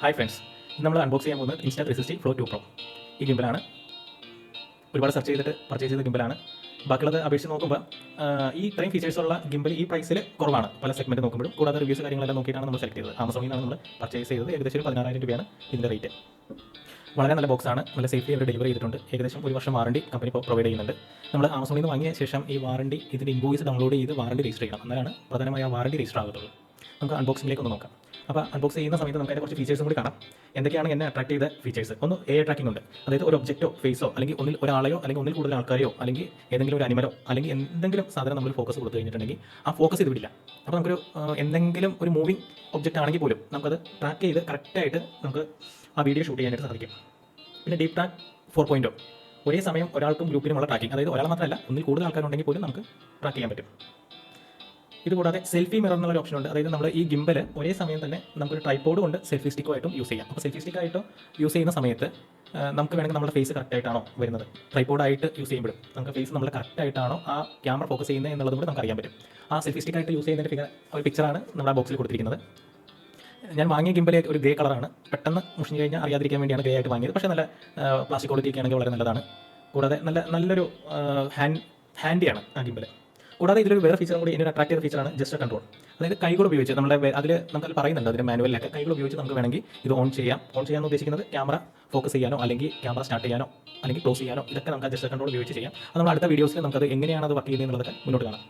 Hi friends, ഇന്ന് നമ്മൾ unbox ചെയ്യാൻ പോകുന്നത് Insta360 Flow 2 Pro. ഈ ഗിംബലാണ്. ഒരുപാട് സെർച്ച് ചെയ്തിട്ട് പർച്ചേസ് ചെയ്ത ഗിംബലാണ്. ബാക്കിയുള്ളത് അപേക്ഷിച്ച് നോക്കുമ്പോൾ ഈ ഇത്രയും ഫീച്ചേഴ്സുള്ള ഗിംബൽ ഈ പ്രൈസിൽ കുറവാണ് പല സെഗ്മെൻറ്റ് നോക്കുമ്പോഴും. കൂടാതെ റിവ്യൂസ് കാര്യങ്ങളെല്ലാം നോക്കിയിട്ടാണ് നമ്മൾ സെലക്ട് ചെയ്തത്. ആമസോണിൽ നിന്നാണ് നമ്മൾ പർച്ചേസ് ചെയ്തത്. ഏകദേശം ഒരു 16,000 രൂപയാണ് ഇതിൻ്റെ റേറ്റ്. വളരെ നല്ല ബോക്സാണ്, നല്ല സേഫ്റ്റി അവർ ഡെലിവറി ചെയ്തിട്ടുണ്ട്. ഏകദേശം ഒരു വർഷം വാറണ്ടി കമ്പനി പ്രൊവൈഡ് ചെയ്യുന്നുണ്ട്. നമ്മൾ ആമസോണിൽ നിന്ന് വാങ്ങിയ ശേഷം ഈ വാറണ്ടി ഇതിൻ്റെ ഇൻവോയ്സ് ഡൗൺലോഡ് ചെയ്ത് വാറണ്ടി രജിസ്റ്റർ ചെയ്യണം. എന്നാലാണ് പ്രധാനമായ വാറണ്ടി രജിസ്റ്റർ ആകത്തുള്ളൂ. നമുക്ക് അൺബോക്സിംഗിലേക്ക് ഒന്ന് നോക്കാം. അപ്പോൾ അൺബോക്സ് ചെയ്യുന്ന സമയത്ത് നമുക്ക് അതിൻ്റെ കുറച്ച് ഫീച്ചേഴ്സും കൂടി കാണാം. എന്തൊക്കെയാണ് എന്നെ അട്രാക്ട് ചെയ്ത ഫീച്ചേഴ്സ്? ഒന്ന് AI ട്രാക്കിംഗ് ഉണ്ട്. അതായത് ഒരു ഒബ്ജക്റ്റോ ഫേസോ അല്ലെങ്കിൽ ഒന്നിൽ ഒരാളെയോ അല്ലെങ്കിൽ ഒന്നിൽ കൂടുതൽ ആൾക്കാരെയോ അല്ലെങ്കിൽ ഏതെങ്കിലും ഒരു അനിമലോ അല്ലെങ്കിൽ എന്തെങ്കിലും സാധനം നമ്മൾ ഫോക്കസ് കൊടുത്തു കഴിഞ്ഞിട്ടുണ്ടെങ്കിൽ ആ ഫോക്കസ് ഇത് വിടില്ല. അപ്പോൾ നമുക്കൊരു എന്തെങ്കിലും ഒരു മൂവിങ് ഒബ്ജക്റ്റ് ആണെങ്കിൽ പോലും നമുക്കത് ട്രാക്ക് ചെയ്ത് കറക്റ്റായിട്ട് നമുക്ക് ആ വീഡിയോ ഷൂട്ട് ചെയ്യാനായിട്ട് സാധിക്കും. പിന്നെ ഡീപ് ട്രാക്ക് 4.0 ഒരേ സമയം ഒരാൾക്കും ഗ്രൂപ്പിനുമുള്ള ട്രാക്കിംഗ്, അതായത് ഒരാൾ മാത്രമല്ല ഒന്നിൽ കൂടുതൽ ആൾക്കാരുണ്ടെങ്കിൽ പോലും നമുക്ക് ട്രാക്ക് ചെയ്യാൻ പറ്റും. ഇതുകൂടാതെ സെൽഫി മിറർ എന്നുള്ള ഓപ്ഷൻ ഉണ്ട്. അതായത് നമ്മൾ ഈ ഗിംബൽ ഒരേ സമയം തന്നെ നമുക്കൊരു ട്രൈപോഡ് കൊണ്ട് സെൽഫി സ്റ്റിക്കോ ആയിട്ടും യൂസ് ചെയ്യാം. അപ്പോൾ സെൽഫി സ്റ്റിക്കായിട്ടോ യൂസ് ചെയ്യുന്ന സമയത്ത് നമുക്ക് വേണമെങ്കിൽ നമ്മുടെ ഫേസ് കറക്റ്റായിട്ടാണോ വരുന്നത്, ട്രൈപോഡായിട്ട് യൂസ് ചെയ്യുമ്പോഴും നമുക്ക് ഫേസ് നമ്മൾ കറക്റ്റായിട്ടാണോ ആ ക്യാമറ ഫോക്കസ് ചെയ്യുന്നത് എന്നുള്ളത് കൂടെ നമുക്ക് അറിയാൻ പറ്റും. ആ സെൽഫി സ്റ്റിക്കായിട്ട് യൂസ് ചെയ്യുന്നതിൻ്റെ ഒരു പിക്ചറാണ് നമ്മുടെ ബോക്സിൽ കൊടുത്തിരിക്കുന്നത്. ഞാൻ വാങ്ങിയ ഗിംബൽ ഒരു ഗ്രേ കളറാണ്. പെട്ടെന്ന് മുഷിഞ്ഞ് കഴിഞ്ഞാൽ അറിയാതിരിക്കാൻ വേണ്ടിയാണ് ഗ്രേ ആയിട്ട് വാങ്ങിയത്. പക്ഷേ നല്ല പ്ലാസ്റ്റിക് ക്വാളിറ്റി ഒക്കെ ആണെങ്കിൽ വളരെ നല്ലതാണ്. കൂടാതെ നല്ലൊരു ഹാൻഡിയാണ് ആ ഗിംബൽ. കൂടാതെ ഇതിലൊരു വേറെ ഫീച്ചറും കൂടി എന്നെ അട്രാക്ട് ചെയ്ത ഫീച്ചറാണ് ജസ്റ്റ് കൺട്രോൾ. അതായത് കൈകൾ ഉപയോഗിച്ച് നമ്മുടെ നമുക്കത് പറയുന്നുണ്ട്, അതിൻ്റെ മാനുവലിലൊക്കെ കൈകൾ ഉപയോഗിച്ച് നമുക്ക് വേണമെങ്കിൽ ഇത് ഓൺ ചെയ്യാമെന്ന് ഉദ്ദേശിക്കുന്നത് ക്യാമറ ഫോക്കസ് ചെയ്യാനോ അല്ലെങ്കിൽ ക്യാമറ സ്റ്റാർട്ട് ചെയ്യാനോ അല്ലെങ്കിൽ ക്ലോസ് ചെയ്യാനോ ഇതൊക്കെ നമുക്ക് ജസ്റ്റ് കൺട്രോൾ ഉപയോഗിച്ച് ചെയ്യാം. അത് നമ്മൾ അടുത്ത വീഡിയോസിൽ നമുക്കത് എങ്ങനെയാണ് അത് വർക്ക് ചെയ്യുന്നത് എന്നുള്ളതൊക്കെ മുന്നോട്ട് കാണാം.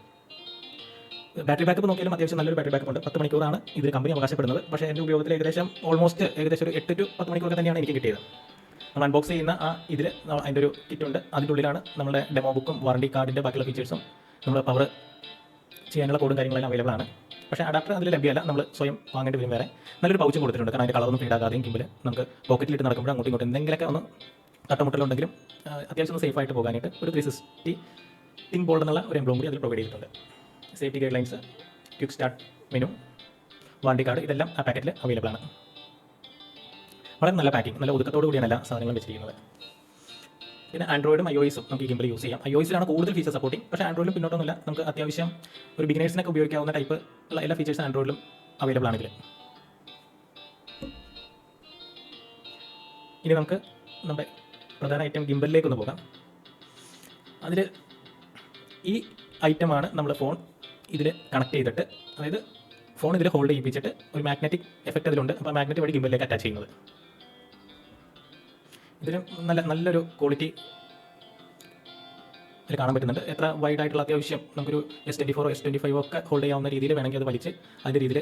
ബാറ്ററി ബാക്കപ്പ് നോക്കിയാലും അത്യാവശ്യം നല്ലൊരു ബാറ്ററി ബാക്കപ്പ് ഉണ്ട്. 10 മണിക്കൂറാണ് ഇതിൽ കമ്പനി അവകാശപ്പെടുന്നത്. പക്ഷേ എൻ്റെ ഉപയോഗത്തിൽ ഏകദേശം ഒരു 8 to 10 മണിക്കൂർ തന്നെയാണ് എനിക്ക് കിട്ടിയത്. നമ്മൾ അൺബോക്സ് ചെയ്യുന്ന ഇതിൽ അതിൻ്റെ ഒരു കിറ്റ് ഉണ്ട്. അതിൻ്റെ ഉള്ളിലാണ് നമ്മുടെ ഡെമോ ബുക്കും വാറണ്ടി കാർഡിൻ്റെ ബാക്കിയുള്ള ഫീച്ചേഴ്സും നമ്മൾ പവർ ചെയ്യാനുള്ള കോഡും കാര്യങ്ങളെല്ലാം അവൈലബിൾ ആണ്. പക്ഷേ അഡാപ്റ്റർ അതിൽ ലഭ്യമല്ല, നമ്മൾ സ്വയം വാങ്ങേണ്ടി വരും. വേറെ നല്ലൊരു പൗച്ചും കൊടുത്തിട്ടുണ്ട്. കാരണം അതിൻ്റെ കളറൊന്നും ഫീഡാകാതെയും ഗിംബൽ നമുക്ക് പോക്കറ്റിലിട്ട് നടക്കുമ്പോൾ അങ്ങോട്ടും ഇങ്ങോട്ടും എന്തെങ്കിലുമൊക്കെ ഒന്ന് തട്ടമുട്ടലുണ്ടെങ്കിലും അത്യാവശ്യം ഒന്ന് സേഫായിട്ട് പോകാനായിട്ട് ഒരു 360 തിങ് ബോൾഡ് എന്നുള്ള ഒരു എംബ്ലോം കൂടി അതിൽ പ്രൊവൈഡ് ചെയ്തിട്ടുണ്ട്. Safety guide lines, quick start menu, warranty card ഇതെല്ലാം ആ പാക്കറ്റിൽ അവൈലബിൾ ആണ്. വളരെ നല്ല പാക്കിംഗ്, നല്ല ഒതുക്കത്തോടു കൂടിയാണ് എല്ലാ സാധനങ്ങളും വെച്ചിരിക്കുന്നത്. പിന്നെ ആൻഡ്രോയിഡും iOSും നമുക്ക് ഈ ഗിംബൽ യൂസ് ചെയ്യാം. iOSിലാണ് കൂടുതൽ ഫീച്ചർ സപ്പോർട്ടിങ്. പക്ഷേ ആൻഡ്രോയിഡിലും പിന്നോട്ടൊന്നുമില്ല. നമുക്ക് അത്യാവശ്യം ഒരു ബിഗിനേഴ്സിനൊക്കെ ഉപയോഗിക്കാവുന്ന ടൈപ്പ് ഉള്ള എല്ലാ ഫീച്ചേഴ്സും ആൻഡ്രോയിഡിലും അവൈലബിൾ ആണ് ഇതിൽ. ഇനി നമുക്ക് നമ്മുടെ പ്രധാന ഐറ്റം ഗിംബലിലേക്ക് ഒന്ന് പോകാം. അതിൽ ഈ ഐറ്റമാണ് നമ്മൾ ഫോൺ ഇതിൽ കണക്ട് ചെയ്തിട്ട്, അതായത് ഫോൺ ഇതിൽ ഹോൾഡ് ചെയ്യിപ്പിച്ചിട്ട് ഒരു മാഗ്നറ്റിക് എഫക്റ്റ് അതിലുണ്ട്. അപ്പോൾ മാഗ്നറ്റ് വഴി ഗിംബലിലേക്ക് അറ്റാച്ച് ചെയ്യുന്നത്. ഇതിന് നല്ലൊരു ക്വാളിറ്റി അതിൽ കാണാൻ പറ്റുന്നുണ്ട്. എത്ര വൈഡ് ആയിട്ടുള്ള അത്യാവശ്യം നമുക്കൊരു S24 S25 ഒക്കെ ഹോൾഡ് ചെയ്യാവുന്ന രീതിയിൽ വേണമെങ്കിൽ അത് വലിച്ച് അതിൻ്റെ രീതിയിൽ